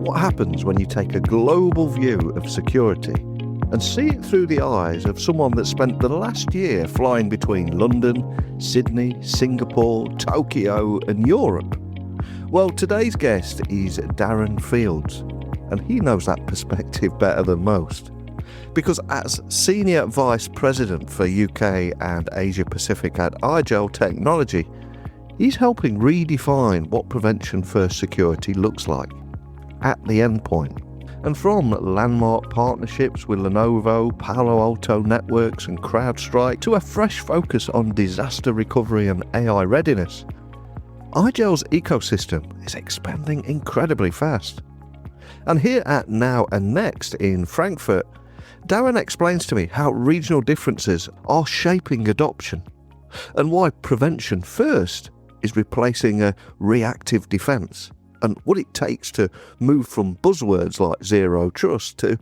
what happens when you take a global view of security and see it through the eyes of someone that spent the last year flying between London, Sydney, Singapore, Tokyo and Europe? Well, today's guest is Darren Fields, and he knows that perspective better than most. Because as Senior Vice President for UK and Asia Pacific at IGEL Technology, he's helping redefine what prevention-first security looks like at the endpoint. And from landmark partnerships with Lenovo, Palo Alto Networks and CrowdStrike to a fresh focus on disaster recovery and AI readiness, IGEL's ecosystem is expanding incredibly fast. And here at Now and Next in Frankfurt, Darren explains to me how regional differences are shaping adoption and why prevention first is replacing a reactive defence, and what it takes to move from buzzwords like zero trust to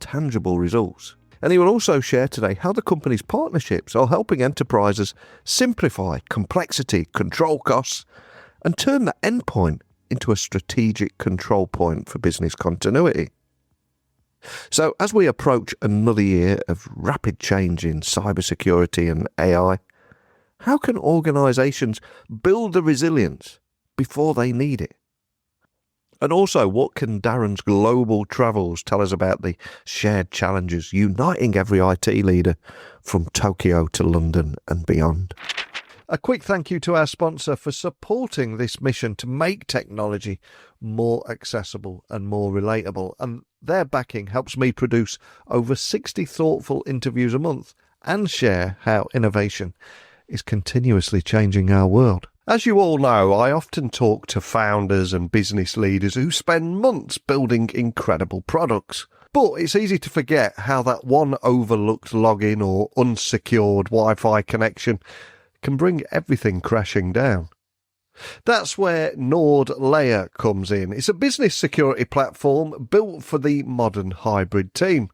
tangible results. And he will also share today how the company's partnerships are helping enterprises simplify complexity, control costs, and turn the endpoint into a strategic control point for business continuity. So as we approach another year of rapid change in cybersecurity and AI, how can organisations build the resilience before they need it? And also, what can Darren's global travels tell us about the shared challenges uniting every IT leader from Tokyo to London and beyond? A quick thank you to our sponsor for supporting this mission to make technology more accessible and more relatable. And their backing helps me produce over 60 thoughtful interviews a month and share how innovation is continuously changing our world. As you all know, I often talk to founders and business leaders who spend months building incredible products. But it's easy to forget how that one overlooked login or unsecured Wi-Fi connection can bring everything crashing down. That's where Nord Layer comes in. It's a business security platform built for the modern hybrid team.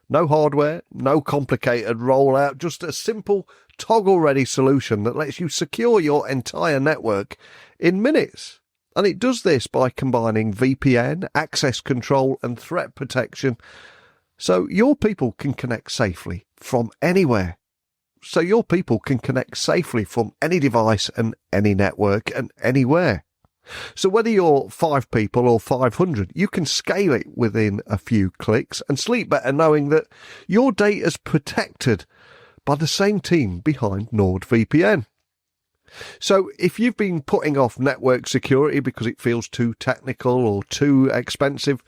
No hardware, no complicated rollout, just a simple toggle-ready solution that lets you secure your entire network in minutes. And it does this by combining VPN, access control and threat protection so your people can connect safely from anywhere. So your people can connect safely from any device and any network and anywhere. So whether you're 5 people or 500, you can scale it within a few clicks and sleep better knowing that your data's protected by the same team behind NordVPN. So if you've been putting off network security because it feels too technical or too expensive,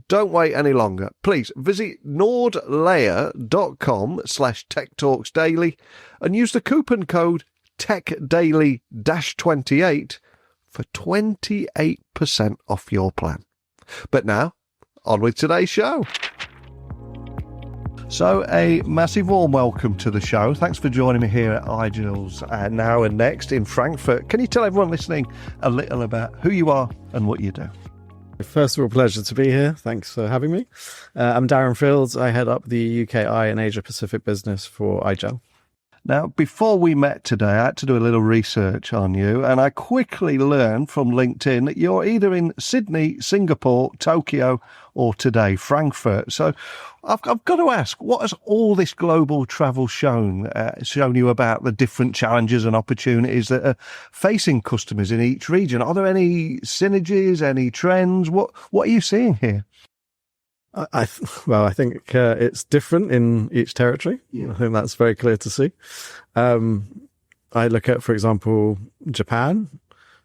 don't wait any longer. Please visit nordlayer.com/techtalksdaily and use the coupon code TechDaily-28 for 28% off your plan. But now, on with today's show. So a massive warm welcome to the show. Thanks for joining me here at IGEL's Now and Next in Frankfurt. Can you tell everyone listening a little about who you are and what you do? First of all, pleasure to be here. Thanks for having me. I'm Darren Fields. I head up the UKI and Asia Pacific business for IGEL. Now, before we met today, I had to do a little research on you, and I quickly learned from LinkedIn that you're either in Sydney, Singapore, Tokyo, or today, Frankfurt. So I've got to ask, what has all this global travel shown you about the different challenges and opportunities that are facing customers in each region? Are there any synergies, any trends? What are you seeing here? I think it's different in each territory. Yeah. I think that's very clear to see. I look at, for example, Japan,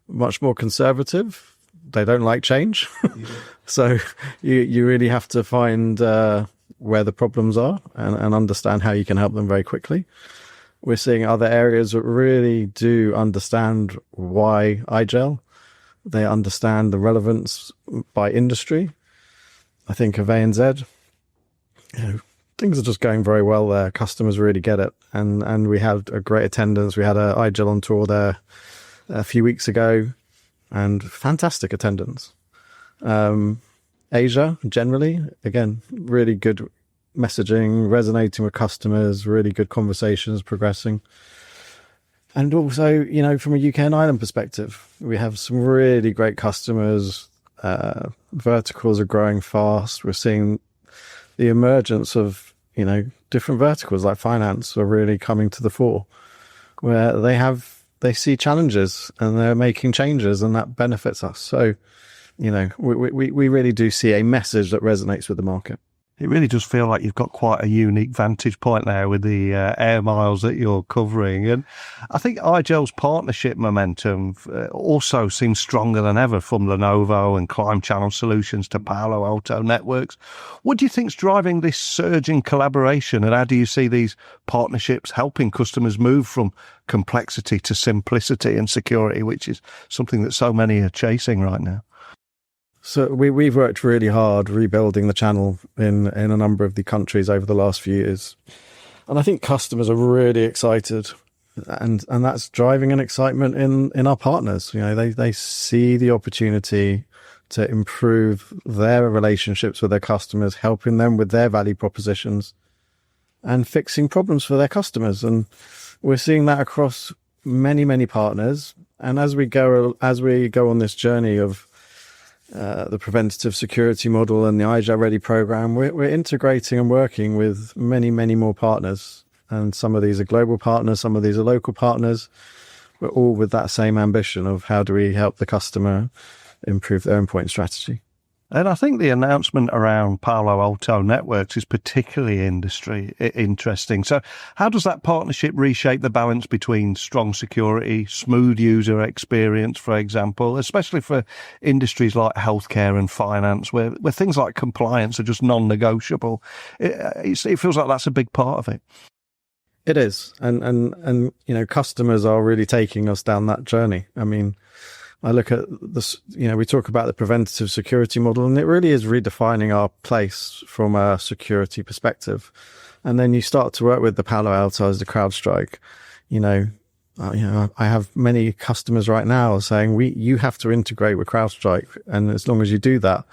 much more conservative. They don't like change. Yeah. So you really have to find where the problems are and understand how you can help them very quickly. We're seeing other areas that really do understand why IGEL. They understand the relevance by industry. I think of ANZ, things are just going very well there. Customers really get it. And we had a great attendance. We had a IGEL on tour there a few weeks ago and fantastic attendance. Asia, generally, again, really good messaging, resonating with customers, really good conversations progressing. And also, from a UK and Ireland perspective, we have some really great customers, Verticals are growing fast. We're seeing the emergence of, different verticals like finance are really coming to the fore, where they see challenges and they're making changes, and that benefits us. So, we really do see a message that resonates with the market. It really does feel like you've got quite a unique vantage point there with the air miles that you're covering. And I think IGEL's partnership momentum also seems stronger than ever, from Lenovo and Climb Channel Solutions to Palo Alto Networks. What do you think's driving this surge in collaboration, and how do you see these partnerships helping customers move from complexity to simplicity and security, which is something that so many are chasing right now? So we've worked really hard rebuilding the channel in a number of the countries over the last few years. And I think customers are really excited, and that's driving an excitement in our partners. They see the opportunity to improve their relationships with their customers, helping them with their value propositions and fixing problems for their customers. And we're seeing that across many, many partners. And as we go on this journey of the preventative security model and the IGEL Ready program, we're integrating and working with many, many more partners. And some of these are global partners, some of these are local partners, but all with that same ambition of how do we help the customer improve their endpoint strategy. And I think the announcement around Palo Alto Networks is particularly interesting. So how does that partnership reshape the balance between strong security, smooth user experience, for example, especially for industries like healthcare and finance, where things like compliance are just non-negotiable? It feels like that's a big part of it. It is. And customers are really taking us down that journey. I mean, I look at this, we talk about the preventative security model, and it really is redefining our place from a security perspective. And then you start to work with the Palo Altos, the CrowdStrike. I have many customers right now saying, you have to integrate with CrowdStrike. And as long as you do that,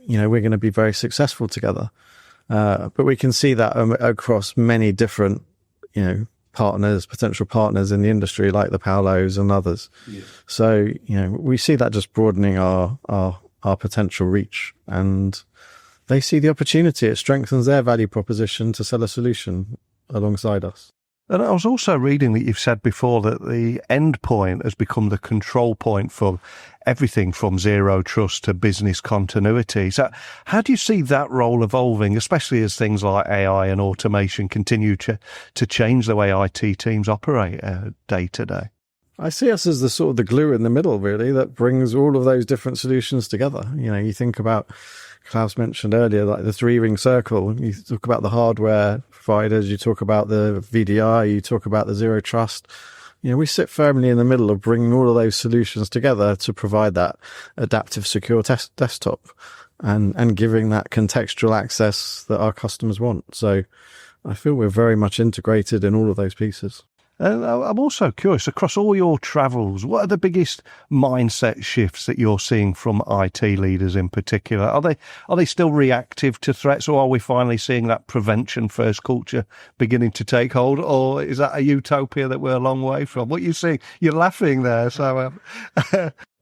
we're going to be very successful together. But we can see that across many different, potential partners in the industry, like the Palos and others. Yeah. So, we see that just broadening our potential reach, and they see the opportunity. It strengthens their value proposition to sell a solution alongside us. And I was also reading that you've said before that the endpoint has become the control point for everything from zero trust to business continuity. So how do you see that role evolving, especially as things like AI and automation continue to change the way IT teams operate day to day? I see us as the sort of the glue in the middle, really, that brings all of those different solutions together. You think about, Klaus mentioned earlier, like the three-ring circle. You talk about the hardware providers, you talk about the VDI, you talk about the zero trust. We sit firmly in the middle of bringing all of those solutions together to provide that adaptive secure desktop and giving that contextual access that our customers want. So I feel we're very much integrated in all of those pieces. I'm also curious, across all your travels, what are the biggest mindset shifts that you're seeing from IT leaders in particular? Are they still reactive to threats, or are we finally seeing that prevention first culture beginning to take hold, or is that a utopia that we're a long way from? What are you seeing? You're laughing there. So,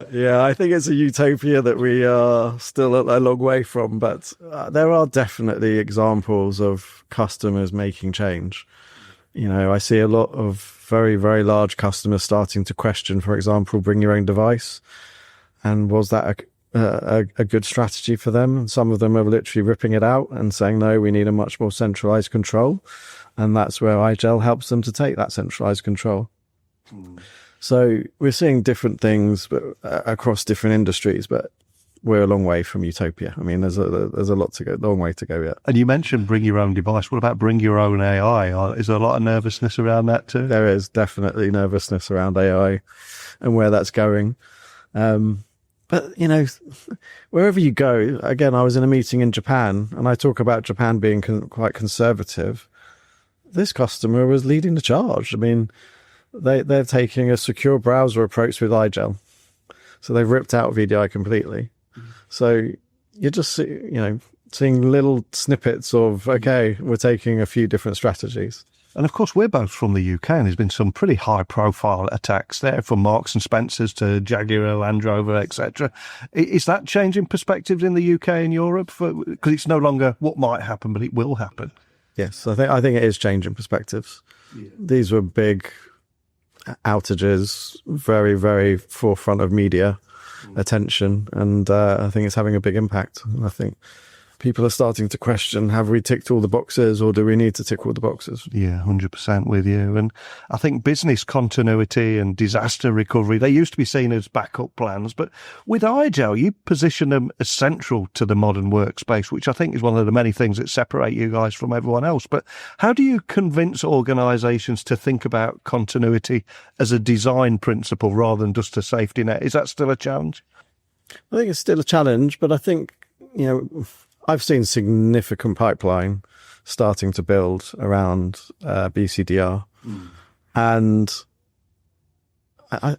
Yeah, I think it's a utopia that we are still a long way from, but there are definitely examples of customers making change. I see a lot of very, very large customers starting to question, for example, bring your own device. And was that a good strategy for them? Some of them are literally ripping it out and saying, no, we need a much more centralized control. And that's where IGEL helps them to take that centralized control. So we're seeing different things across different industries, but we're a long way from utopia. I mean, there's a long way to go yet. And you mentioned bring your own device. What about bring your own AI? Is there a lot of nervousness around that too? There is definitely nervousness around AI and where that's going. But, wherever you go, again, I was in a meeting in Japan, and I talk about Japan being quite conservative. This customer was leading the charge. I mean, they're taking a secure browser approach with IGEL. So they've ripped out VDI completely. So you're just, seeing little snippets of, okay, we're taking a few different strategies. And of course, we're both from the UK, and there's been some pretty high-profile attacks there, from Marks and Spencers to Jaguar, Land Rover, etc. Is that changing perspectives in the UK and Europe? Because it's no longer what might happen, but it will happen. Yes, I think it is changing perspectives. Yeah. These were big outages, very, very forefront of media attention, and I think it's having a big impact. And I think people are starting to question, have we ticked all the boxes, or do we need to tick all the boxes? Yeah, 100% with you. And I think business continuity and disaster recovery, they used to be seen as backup plans, but with IGEL, you position them as central to the modern workspace, which I think is one of the many things that separate you guys from everyone else. But how do you convince organisations to think about continuity as a design principle rather than just a safety net? Is that still a challenge? I think it's still a challenge, but I think, I've seen significant pipeline starting to build around BCDR, and I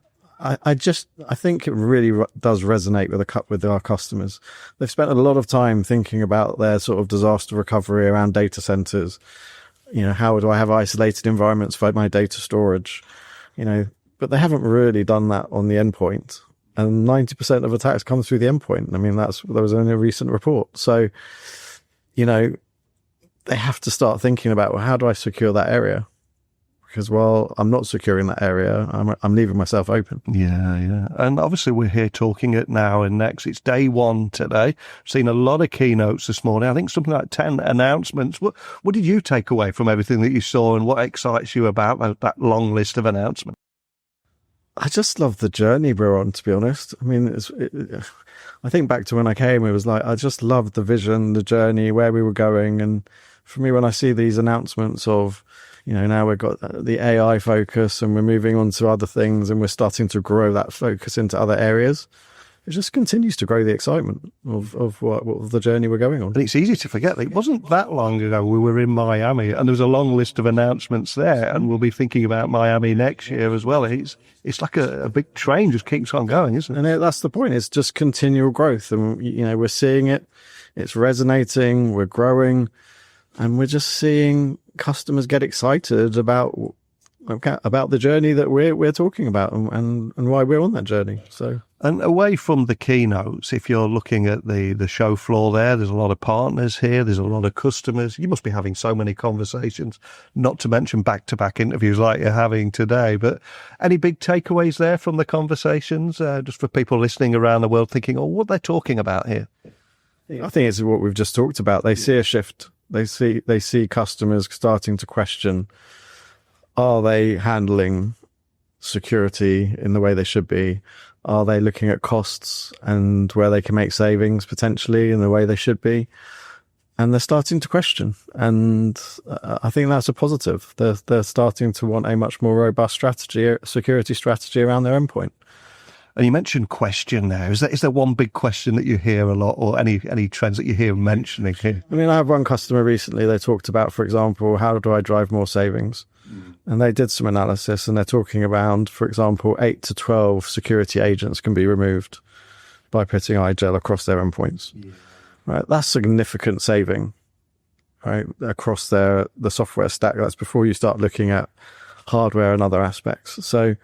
think it really does resonate with our customers. They've spent a lot of time thinking about their sort of disaster recovery around data centers. How do I have isolated environments for my data storage? But they haven't really done that on the endpoint. And 90% of attacks come through the endpoint. I mean, there was only a recent report. So, they have to start thinking about, well, how do I secure that area? Because while I'm not securing that area, I'm leaving myself open. Yeah. And obviously we're here talking at Now and Next. It's day one today. Seen a lot of keynotes this morning. I think something like 10 announcements. What did you take away from everything that you saw, and what excites you about that long list of announcements? I just love the journey we're on, to be honest. I mean, I think back to when I came, it was like, I just loved the vision, the journey, where we were going. And for me, when I see these announcements of, now we've got the AI focus and we're moving on to other things and we're starting to grow that focus into other areas, it just continues to grow the excitement of what the journey we're going on. And it's easy to forget that it wasn't that long ago we were in Miami, and there was a long list of announcements there, and we'll be thinking about Miami next year as well. It's like a big train just keeps on going, isn't it? And that's the point. It's just continual growth, and we're seeing it. It's resonating. We're growing, and we're just seeing customers get excited about the journey that we're talking about and why we're on that journey. So. And away from the keynotes, if you're looking at the show floor there's a lot of partners here, there's a lot of customers. You must be having so many conversations, not to mention back-to-back interviews like you're having today. But any big takeaways there from the conversations, just for people listening around the world thinking, what they're talking about here? I think it's what we've just talked about. They see a shift. They see customers starting to question, are they handling security in the way they should be? Are they looking at costs and where they can make savings potentially in the way they should be? And they're starting to question. And I think that's a positive. They're starting to want a much more robust security strategy around their endpoint. And you mentioned question there. Is there one big question that you hear a lot, or any trends that you hear mentioning here? I mean, I have one customer recently, they talked about, for example, how do I drive more savings? And they did some analysis, and they're talking about, for example, 8 to 12 security agents can be removed by putting IGEL across their endpoints. Yeah. Right, that's significant saving, right, across the software stack. That's before you start looking at hardware and other aspects. So,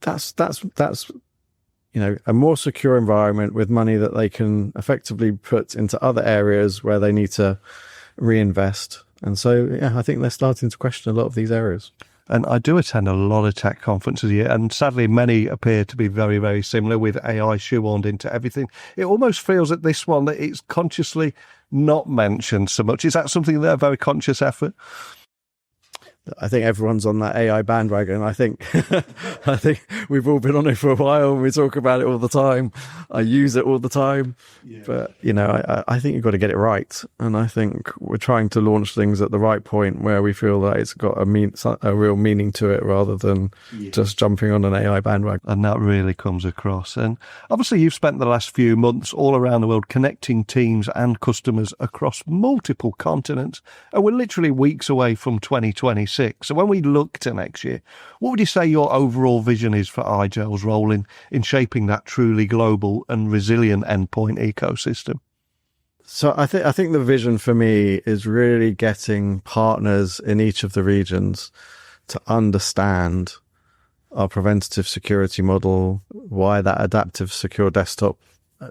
that's a more secure environment with money that they can effectively put into other areas where they need to reinvest. And so, I think they're starting to question a lot of these areas. And I do attend a lot of tech conferences here, and sadly many appear to be very, very similar, with AI shoehorned into everything. It almost feels at this one that it's consciously not mentioned so much. Is that something that a very conscious effort? I think everyone's on that AI bandwagon. I think we've all been on it for a while, and we talk about it all the time. I use it all the time. Yeah. But, I think you've got to get it right. And I think we're trying to launch things at the right point where we feel that it's got a real meaning to it, rather than just jumping on an AI bandwagon. And that really comes across. And obviously you've spent the last few months all around the world connecting teams and customers across multiple continents. And we're literally weeks away from 2026. So when we look to next year, what would you say your overall vision is for IGEL's role in shaping that truly global and resilient endpoint ecosystem? So I think the vision for me is really getting partners in each of the regions to understand our preventative security model, why that adaptive secure desktop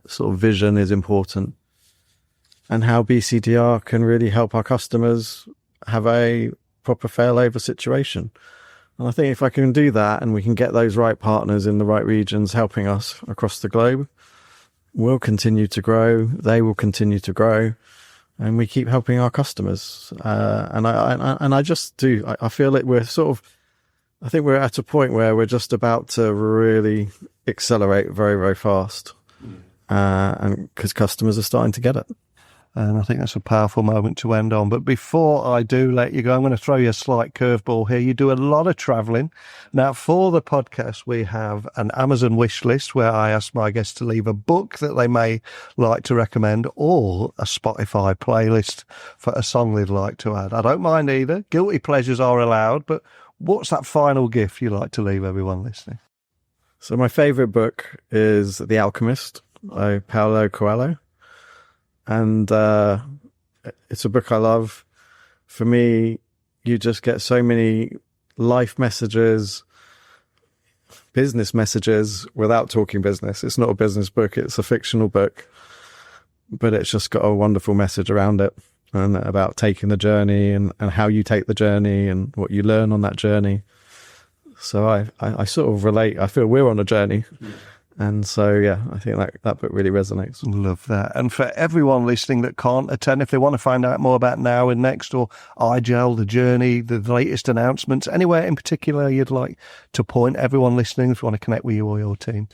sort of vision is important, and how BCDR can really help our customers have a proper failover situation. And I think if I can do that and we can get those right partners in the right regions helping us across the globe, we'll continue to grow, they will continue to grow, and we keep helping our customers. And I just do. I feel like I think we're at a point where we're just about to really accelerate very, very fast. And because customers are starting to get it. And I think that's a powerful moment to end on. But before I do let you go, I'm going to throw you a slight curveball here. You do a lot of traveling. Now, for the podcast, we have an Amazon wish list where I ask my guests to leave a book that they may like to recommend or a Spotify playlist for a song they'd like to add. I don't mind either. Guilty pleasures are allowed. But what's that final gift you like to leave everyone listening? So my favorite book is The Alchemist by Palo Alto. And it's a book I love. For me, you just get so many life messages, business messages without talking business. It's not a business book. It's a fictional book, but it's just got a wonderful message around it and about taking the journey and how you take the journey and what you learn on that journey. So I sort of relate. I feel we're on a journey. And so, yeah, I think that book really resonates. Love that. And for everyone listening that can't attend, if they want to find out more about Now and Next or IGEL, the journey, the latest announcements, anywhere in particular you'd like to point everyone listening if you want to connect with you or your team?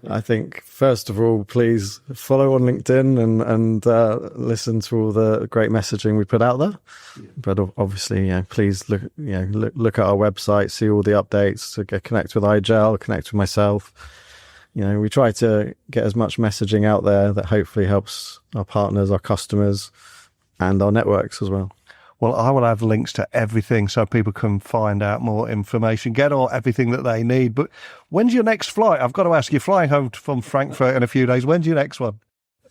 I think, first of all, please follow on LinkedIn and listen to all the great messaging we put out there. But obviously, please look at our website, see all the updates, to connect with IGEL, connect with myself. We try to get as much messaging out there that hopefully helps our partners, our customers, and our networks as well. Well, I will have links to everything so people can find out more information, get everything that they need. But when's your next flight? I've got to ask, you're flying home from Frankfurt in a few days. When's your next one?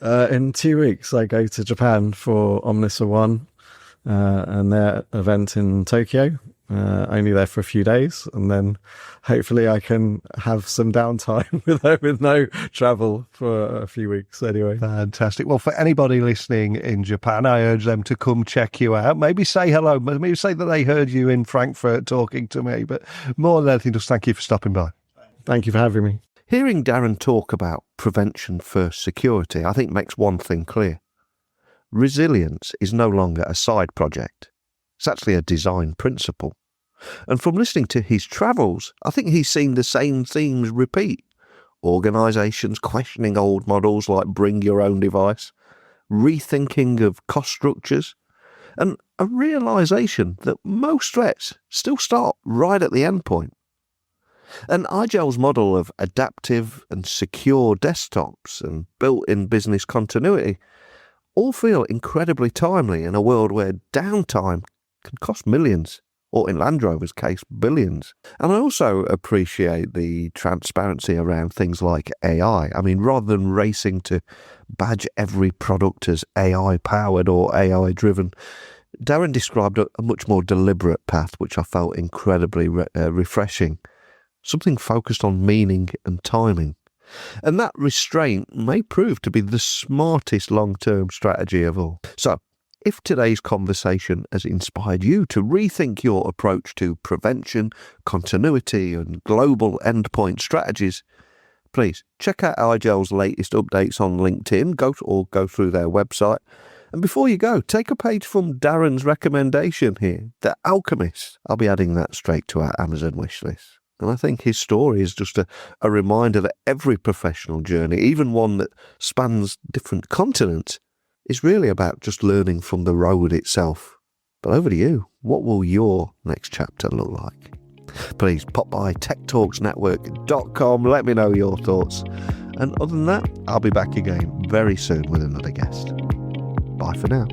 In 2 weeks, I go to Japan for Omnissa One and their event in Tokyo. Only there for a few days, and then hopefully I can have some downtime with no travel for a few weeks anyway. Fantastic. Well, for anybody listening in Japan, I urge them to come check you out. Maybe say hello. Maybe say that they heard you in Frankfurt talking to me. But more than anything, just thank you for stopping by. Thank you for having me. Hearing Darren talk about prevention first security, I think makes one thing clear. Resilience is no longer a side project. It's actually a design principle. And from listening to his travels, I think he's seen the same themes repeat. Organisations questioning old models like bring your own device, rethinking of cost structures, and a realisation that most threats still start right at the endpoint. And IGEL's model of adaptive and secure desktops and built-in business continuity all feel incredibly timely in a world where downtime can cost millions, or in Land Rover's case, billions. And I also appreciate the transparency around things like AI. I mean, rather than racing to badge every product as AI-powered or AI-driven, Darren described a much more deliberate path, which I felt incredibly refreshing. Something focused on meaning and timing. And that restraint may prove to be the smartest long-term strategy of all. So, if today's conversation has inspired you to rethink your approach to prevention, continuity, and global endpoint strategies, please check out IGEL's latest updates on LinkedIn, go through their website. And before you go, take a page from Darren's recommendation here, The Alchemist. I'll be adding that straight to our Amazon wishlist. And I think his story is just a reminder that every professional journey, even one that spans different continents, is really about just learning from the road itself. But over to you. What will your next chapter look like? Please pop by techtalksnetwork.com. Let me know your thoughts. And other than that, I'll be back again very soon with another guest. Bye for now.